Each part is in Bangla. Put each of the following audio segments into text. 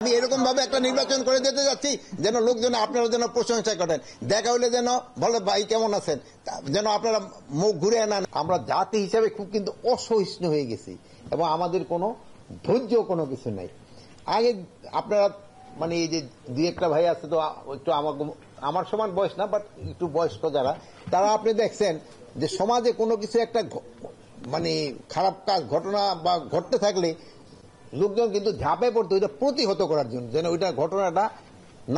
আমি এরকম ভাবে একটা নির্বাচন করে যেতে যাচ্ছি যেন লোকজন আপনারা যেন প্রশংসা করেন, দেখা হলে যেন বলে ভাই কেমন আছেন, যেন আপনারা মুখ ঘুরে নেন। আমরা জাতি হিসাবে খুব কিন্তু অসহিষ্ণু হয়ে গেছি এবং আমাদের কোনো ধৈর্য কোনো কিছু নাই। আগে আপনারা মানে এই যে দুই একটা ভাই আছে তো একটু আমার সমান বয়স না, বাট একটু বয়স্ক যারা, তারা আপনি দেখছেন যে সমাজে কোনো কিছু একটা মানে খারাপ কাজ ঘটনা বা ঘটতে থাকলে লোকজন কিন্তু ঝাঁপে পড়তো ওইটা প্রতিহত করার জন্য, যেন ওইটা ঘটনাটা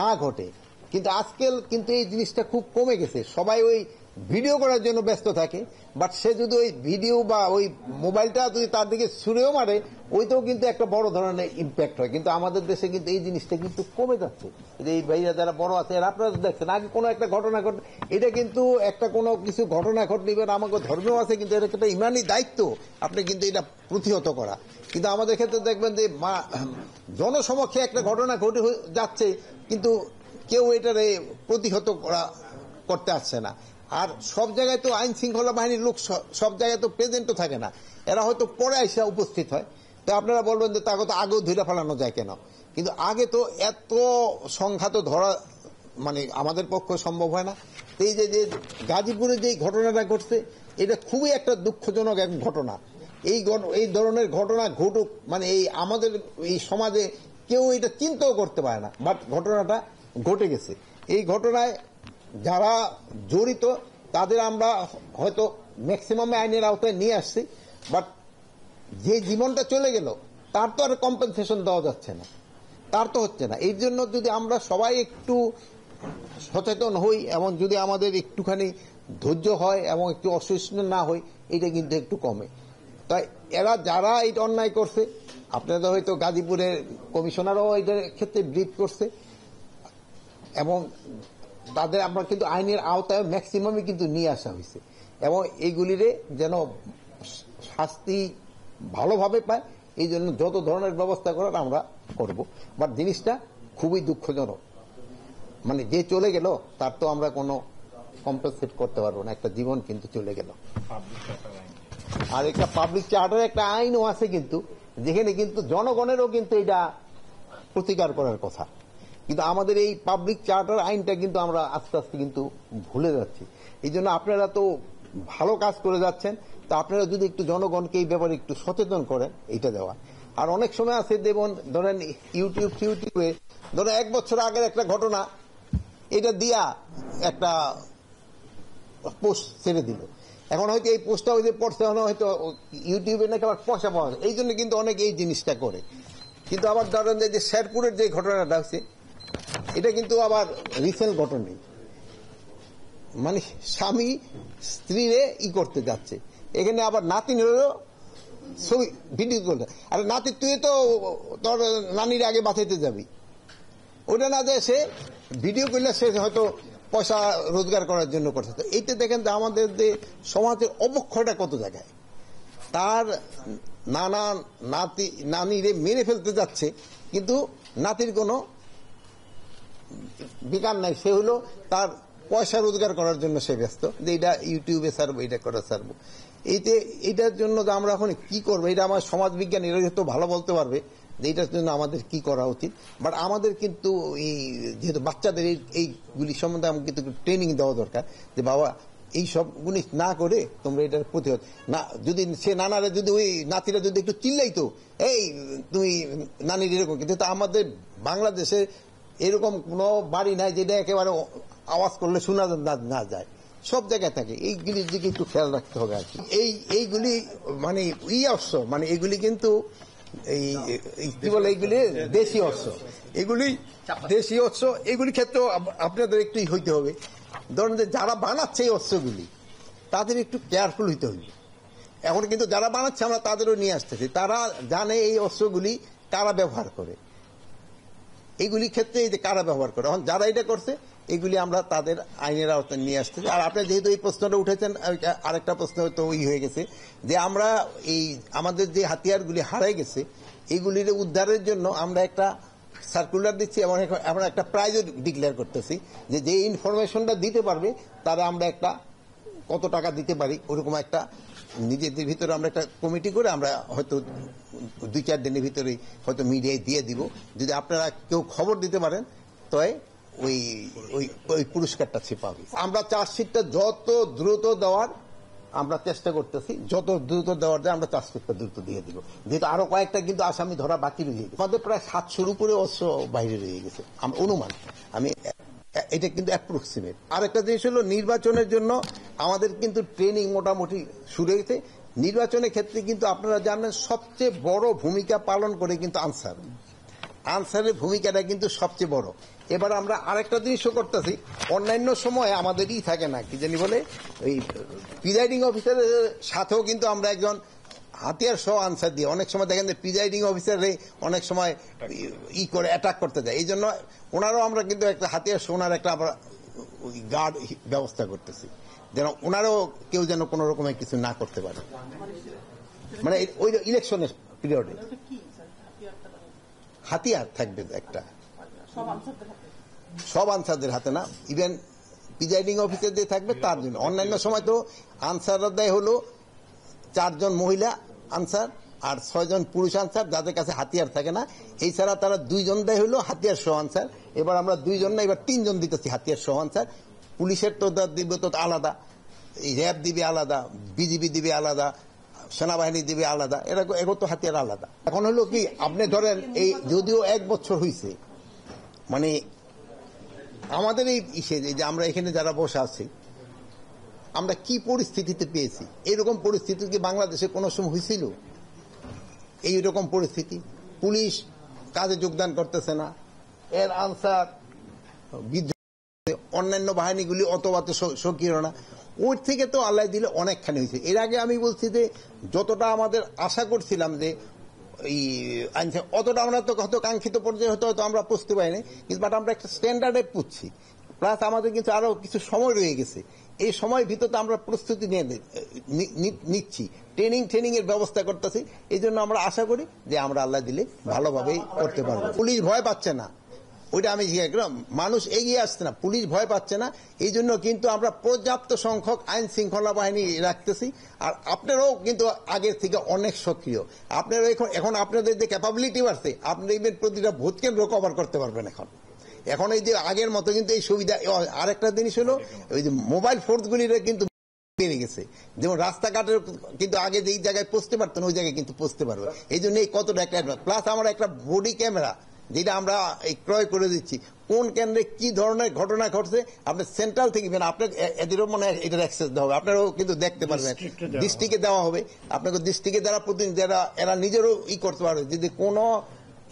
না ঘটে। কিন্তু আজকাল কিন্তু এই জিনিসটা খুব কমে গেছে, সবাই ওই ভিডিও করার জন্য ব্যস্ত থাকে। বাট সে যদি ওই ভিডিও বা ওই মোবাইলটা যদি তার দিকে ছুঁড়েও মারে, ওইটাও কিন্তু একটা বড় ধরনের ইম্প্যাক্ট হয়। কিন্তু আমাদের দেশে কিন্তু এই জিনিসটা কিন্তু কমে যাচ্ছে। এই ভাইরা যারা বড় আছে আপনারা দেখছেন, আগে কোনো একটা ঘটনা ঘটে, এটা কিন্তু একটা কোনো কিছু ঘটনা ঘটলে আমাকে ধর্মেও আছে, কিন্তু এটা একটা ইমানি দায়িত্ব আপনি কিন্তু এটা প্রতিহত করা। কিন্তু আমাদের ক্ষেত্রে দেখবেন যে জনসমক্ষে একটা ঘটনা ঘটে যাচ্ছে, কিন্তু কেউ এটারে প্রতিহত করতে আসছে না। আর সব জায়গায় তো আইন শৃঙ্খলা বাহিনীর লোক সব জায়গায় তো প্রেজেন্টও থাকে না, এরা হয়তো পরে এসে উপস্থিত হয়। তো আপনারা বলবেন যে তাকে তো আগেও ধরে ফেলানো যায় কেন, কিন্তু আগে তো এত সংখ্যা তো ধরা মানে আমাদের পক্ষে সম্ভব হয় না। এই যে গাজীপুরে যে ঘটনাটা ঘটছে, এটা খুবই একটা দুঃখজনক এক ঘটনা। এই ধরনের ঘটনা ঘটুক মানে এই আমাদের এই সমাজে কেউ এটা চিন্তাও করতে পারে না, বাট ঘটনাটা ঘটে গেছে। এই ঘটনায় যারা জড়িত তাদের আমরা হয়তো ম্যাক্সিমামে আইনের আওতায় নিয়ে আসছি, বাট যে জীবনটা চলে গেল তার তো আর কম্পেনসেশন দেওয়া যাচ্ছে না, তার তো হচ্ছে না। এই জন্য যদি আমরা সবাই একটু সচেতন হই এবং যদি আমাদের একটুখানি ধৈর্য হয় এবং একটু অসহিষ্ণু না হই, এটা কিন্তু একটু কমে। তাই এরা যারা এটা অন্যায় করছে, আপনাদের হয়তো গাজীপুরের কমিশনারও এটার ক্ষেত্রে ব্রিফ করছে এবং তাদের আমরা কিন্তু আইনের আওতায় ম্যাক্সিমামই কিন্তু নিয়ে আসা হয়েছে এবং এইগুলিরে যেন শাস্তি ভালোভাবে পায়, এই জন্য যত ধরনের ব্যবস্থা করার আমরা করব। বাট জিনিসটা খুবই দুঃখজনক, মানে যে চলে গেল তার তো আমরা কোনো কম্পেনসেট করতে পারবো না, একটা জীবন কিন্তু চলে গেল। আর একটা পাবলিক চার্টার একটা আইনও আছে কিন্তু, যেখানে কিন্তু জনগণেরও কিন্তু এটা প্রতিকার করার কথা, কিন্তু আমাদের এই পাবলিক চার্টার আইনটা কিন্তু আমরা আস্তে আস্তে কিন্তু ভুলে যাচ্ছি। এই জন্য আপনারা তো ভালো কাজ করে যাচ্ছেন, তা আপনারা যদি একটু জনগণকে এই ব্যাপারে একটু সচেতন করেন, এইটা দেওয়া। আর অনেক সময় আছে দেবন, ধরেন ইউটিউবে ধরেন 1 বছর আগের একটা ঘটনা, এটা দিয়া একটা পোস্ট ছেড়ে দিল। এখন হয়তো এই পোস্টটা ওই যে পড়ছে হয়তো ইউটিউবে নাকি আবার পয়সা পাওয়া যায়, এই জন্য কিন্তু অনেক এই জিনিসটা করে। কিন্তু আবার ধরেন যে শেরপুরের যে ঘটনাটা হচ্ছে, এটা কিন্তু আবার রিসেন্ট ঘটনা, মানে স্বামী স্ত্রীরে করতে যাচ্ছে, এখানে আবার নাতিনেরও ছবি ভিডিও করতে। আরে নাতি তুই তো তোর নানির আগে বাঁচাইতে যাবি, ওটা না যায় সে ভিডিও করলে সে হয়তো পয়সা রোজগার করার জন্য করছে। তো এইটা দেখেন যে আমাদের যে সমাজের অবক্ষয়টা কত জায়গায়, তার নানা নানিরে মেরে ফেলতে যাচ্ছে, কিন্তু নাতির কোনো বিকার নাই, সে হলো তার পয়সা রোজগার করার জন্য সে ব্যস্ত, যে এটা ইউটিউবে ছাড়বো, এটা করে ছাড়বো। এইটার জন্য যে আমরা এখন কি করবো, এটা আমার সমাজ বিজ্ঞান এরা যেহেতু ভালো বলতে পারবে যে এটার জন্য আমাদের কি করা উচিত। বাট আমাদের কিন্তু এই যেহেতু বাচ্চাদের এইগুলি সম্বন্ধে আমাকে কিন্তু ট্রেনিং দেওয়া দরকার, যে বাবা এই সবগুলি না করে তোমরা এটার প্রতিহত না। যদি সে নানারা যদি ওই নাতিরা যদি একটু চিল্লাইতো, এই তুমি নানির এরকম, কিন্তু আমাদের বাংলাদেশে এরকম কোন বাড়ি নাই যেটা একেবারে আওয়াজ করলে শোনা না যায়, সব জায়গায় থাকে। এইগুলির দিকে একটু খেয়াল রাখতে হবে আর কি। এইগুলি মানে অস্ত্র, মানে এগুলি কিন্তু কি বলে, এইগুলি দেশি অস্ত্র, এগুলি দেশি অস্ত্র, এগুলি ক্ষেত্রেও আপনাদের একটু হইতে হবে। ধরুন যে যারা বানাচ্ছে এই অস্ত্রগুলি, তাদের একটু কেয়ারফুল হইতে হবে। এখন কিন্তু যারা বানাচ্ছে আমরা তাদেরও নিয়ে আসতেছি, তারা জানে এই অস্ত্রগুলি কারা ব্যবহার করে, এইগুলি ক্ষেত্রে এই যে কারা ব্যবহার করে। এখন যারা এটা করছে এগুলি আমরা তাদের আইনের আওতায় নিয়ে আসতেছি। আর আপনি যেহেতু এই প্রশ্নটা উঠেছেন, আরেকটা প্রশ্ন তো ওই হয়ে গেছে যে আমরা এই আমাদের যে হাতিয়ারগুলি হারাই গেছে, এইগুলির উদ্ধারের জন্য আমরা একটা সার্কুলার দিচ্ছি এবং আমরা একটা প্রাইজও ডিক্লেয়ার করতেছি, যে ইনফরমেশনটা দিতে পারবে তারা আমরা একটা কত টাকা দিতে পারি, ওরকম একটা নিজেদের ভিতরে আমরা একটা কমিটি করে আমরা হয়তো 2-4 দিনের ভিতরে হয়তো মিডিয়ায় দিয়ে দিব। যদি আপনারা কেউ খবর দিতে পারেন তবে ওই পুরস্কারটা সে পাবে। আমরা চার্জশিটটা যত দ্রুত দেওয়ার আমরা চেষ্টা করতেছি, যত দ্রুত দেওয়ার যায় আমরা চার্জশিটটা দ্রুত দিয়ে দিব, যেহেতু আরো কয়েকটা কিন্তু আসামি ধরা বাকি রয়ে গেছে। আমাদের প্রায় 700-র উপরে অস্ত্র বাইরে রয়ে গেছে অনুমান, আমি এটা কিন্তু অ্যাপ্রক্সিমেট। আরেকটা জিনিস হলো নির্বাচনের জন্য আমাদের কিন্তু ট্রেনিং মোটামুটি শুরু হয়েছে। নির্বাচনের ক্ষেত্রে কিন্তু আপনারা জানেন সবচেয়ে বড় ভূমিকা পালন করে কিন্তু আনসারের ভূমিকাটা কিন্তু সবচেয়ে বড়। এবার আমরা আরেকটা জিনিসও করতেছি, অন্যান্য সময় আমাদের থাকে না কি জানি বলে ওই প্রিজাইডিং অফিসারের সাথেও কিন্তু আমরা একজন হাতিয়ার সহ আনসার দিয়ে, অনেক সময় দেখেন যে প্রিজাইডিং অফিসারে অনেক সময় করে অ্যাটাক করতে যায়, এই জন্য ওনারও আমরা কিন্তু একটা হাতিয়ার সহ ওনার একটা আমরা গার্ড ব্যবস্থা করতেছি, যেন ওনারও কেউ যেন কোন রকমের কিছু না করতে পারে, মানে ওই ইলেকশনের পিরিয়ডে হাতিয়ার থাকবে একটা, সব আনসারদের হাতে না, ইভেন প্রিজাইডিং অফিসার যে থাকবে তার জন্য। অন্যান্য সময় তো আনসাররা দেয় হলো 4 জন মহিলা আনসার আর 6 জন পুরুষ আনসার যাদের কাছে হাতিয়ার থাকে না। এই ছাড়া তারা 2 জন দেয় হলো হাতিয়ার সহ আনসার। এবার আমরা 2 জন না, এবার 3 জন দিতেছি হাতিয়ার সহ আনসার। পুলিশের তো দিবে তো আলাদা, র্যাব দিবে আলাদা, বিজিবি দিবে আলাদা, সেনাবাহিনী দিবে আলাদা, এগো তো হাতিয়ার আলাদা। এখন হলো কি আপনি ধরেন এই যদিও 1 বছর হয়েছে, মানে আমাদের এই যে আমরা এখানে যারা বসে আছি আমরা কি পরিস্থিতিতে পেয়েছি, এরকম পরিস্থিতি কি বাংলাদেশে কোনো সময় হয়েছিল? এইরকম পরিস্থিতি, পুলিশ কাজে যোগদান করতেছে না, এর আনসার অন্যান্য বাহিনীগুলি অত সক্রিয় না, ওর থেকে তো আল্লাহ দিলে অনেকখানি হয়েছে। এর আগে আমি বলছি যে যতটা আমাদের আশা করছিলাম যে এই আইনসা অতটা আমরা তো হয়তো কাঙ্ক্ষিত পর্যায়ে হয়তো আমরা পুষতে পারিনি, কিন্তু বাট আমরা একটা স্ট্যান্ডার্ডে পুষছি। প্লাস আমাদের কিন্তু আরো কিছু সময় রয়ে গেছে, এই সময়ের ভিতরে আমরা প্রস্তুতি নিচ্ছি, ট্রেনিং এর ব্যবস্থা করতেছি। এই জন্য আমরা আশা করি যে আমরা আল্লাহ দিলে ভালোভাবেই করতে পারবো। পুলিশ ভয় পাচ্ছে না, ওইটা আমি মানুষ এগিয়ে আসছে না, পুলিশ ভয় পাচ্ছে না, এই জন্য কিন্তু আমরা পর্যাপ্ত সংখ্যক আইন শৃঙ্খলা বাহিনী রাখতেছি। আর আপনারাও কিন্তু আগের থেকে অনেক সক্রিয়, আপনারা এখন আপনাদের যে ক্যাপাবিলিটি বাড়ছে, আপনি দেখবেন প্রতিটা ভোট কেন্দ্র কভার করতে পারবেন। এখন এই যে আগের মতো কিন্তু এই সুবিধা। আরেকটা জিনিস হলো ওই যে মোবাইল ফোর্সগুলির কিন্তু বেড়ে গেছে, যেমন রাস্তাঘাটের কিন্তু আগে যেই জায়গায় পৌঁছতে পারতেন ওই জায়গায় কিন্তু পৌঁছতে পারবে, এই জন্য এই কতটা একটা প্লাস আমরা একটা বডি ক্যামেরা যেটা আমরা ক্রয় করে দিচ্ছি, কোন কেন্দ্রে কি ধরনের ঘটনা ঘটছে আপনি সেন্ট্রাল থেকে আপনার এদেরও মনে হয় এটার অ্যাক্সেস দেওয়া হবে, আপনারাও কিন্তু দেখতে পারবেন, ডিস্ট্রিক্টে দেওয়া হবে, আপনাকে ডিস্ট্রিক্টে যারা প্রতিদিন যারা এরা নিজেরও করতে পারবে, যদি কোনো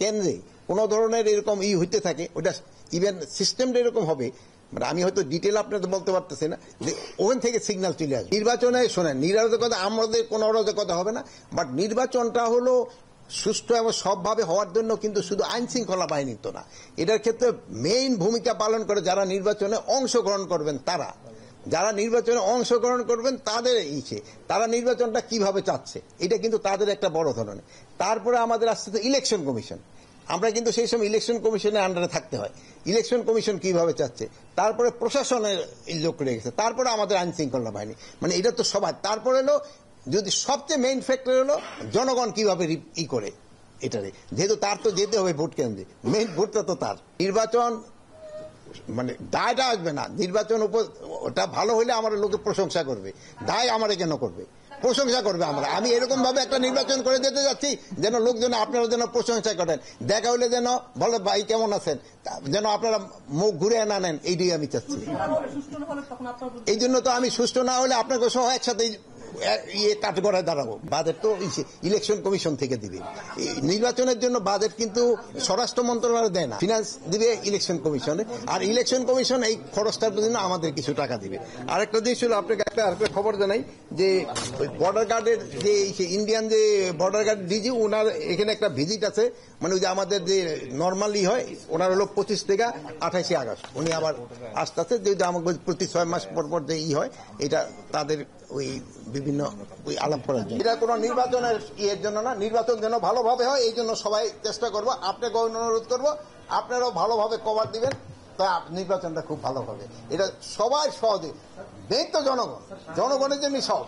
কেন্দ্রে কোন ধরনের এরকম হইতে থাকে ওটা ইভেন সিস্টেমটা এরকম হবে, মানে আমি হয়তো ডিটেল আপনাদের বলতে পারতেছি না, যে ওখান থেকে সিগন্যাল চলে আসবে। নির্বাচনে শোনেন, নিরাপত্তা আমাদের কোনো অরাজকতা হবে না, বাট নির্বাচনটা হলো সুষ্ঠু এবং সবভাবে হওয়ার জন্য কিন্তু শুধু আইন শৃঙ্খলা বাহিনী তো না, এটার ক্ষেত্রে মেইন ভূমিকা পালন করে যারা নির্বাচনে অংশগ্রহণ করবেন, যারা নির্বাচনে অংশগ্রহণ করবেন তাদের তারা নির্বাচনটা কিভাবে চাচ্ছে, এটা কিন্তু তাদের একটা বড় ধরনের। তারপরে আমাদের আসছে ইলেকশন কমিশন, আমরা কিন্তু সেই সময় ইলেকশন কমিশনের আন্ডারে থাকতে হয়, ইলেকশন কমিশন কিভাবে চাচ্ছে, তারপরে প্রশাসনের লোক রেখেছে, তারপরে আমাদের আইন শৃঙ্খলা বাহিনী, মানে এটা তো সবাই। তারপরে হলো যদি সবচেয়ে মেইন ফ্যাক্টর হলো জনগণ কিভাবে করে এটারে, যেহেতু তার তো যেতে হবে ভোট কেন্দ্রে, মেইন ভোটটা তো তার। নির্বাচন মানে দায়টা আসবে না, নির্বাচন ওটা ভালো হলে আমার লোকে প্রশংসা করবে, দায় আমার কেন করবে, প্রশংসা করবে। আমি এরকম ভাবে একটা নির্বাচন করে দিতে যাচ্ছি যেন লোকজন আপনারা যেন প্রশংসা করেন, দেখা হইলে যেন বলে ভাই কেমন আছেন, যেন আপনারা মুখ ঘুরে না নেন, এইটাই আমি চাচ্ছি। এই জন্য তো আমি সুষ্ঠু না হলে আপনাকে সহ একসাথে কাঠগড়ায় দাঁড়াবো। বাজেট তো ইলেকশন কমিশন থেকে দিবে, নির্বাচনের জন্য বাজেট কিন্তু স্বরাষ্ট্র মন্ত্রণালয় দেয় না, ফিনান্স দিবে ইলেকশন কমিশনে, আর ইলেকশন কমিশন এই খরচটার জন্য আমাদের কিছু টাকা দিবে। আরেকটা জিনিস হলো আপনাকে আরেকটা খবর জানাই যে বর্ডার গার্ডের যে ইন্ডিয়ান যে বর্ডার গার্ড ডিজি ওনার এখানে একটা ভিজিট আছে, মানে ওই যে আমাদের যে নর্মালি হয় ওনার হলো 25 থেকে 28 আগস্ট উনি আবার আসতে আছে, যেহেতু আমাকে প্রতি 6 মাস পর যে হয় এটা তাদের ওই বিভিন্ন ওই আলাপ করার জন্য। এটা কোনো নির্বাচনের জন্য না, নির্বাচন যেন ভালোভাবে হয় এই জন্য সবাই চেষ্টা করবো। আপনাকে অনুরোধ করবো আপনারাও ভালোভাবে কভার দিবেন, তা নির্বাচনটা খুব ভালো হবে। এটা সবাই সহজে, মেইন তো জনগণের জন্য সহজ।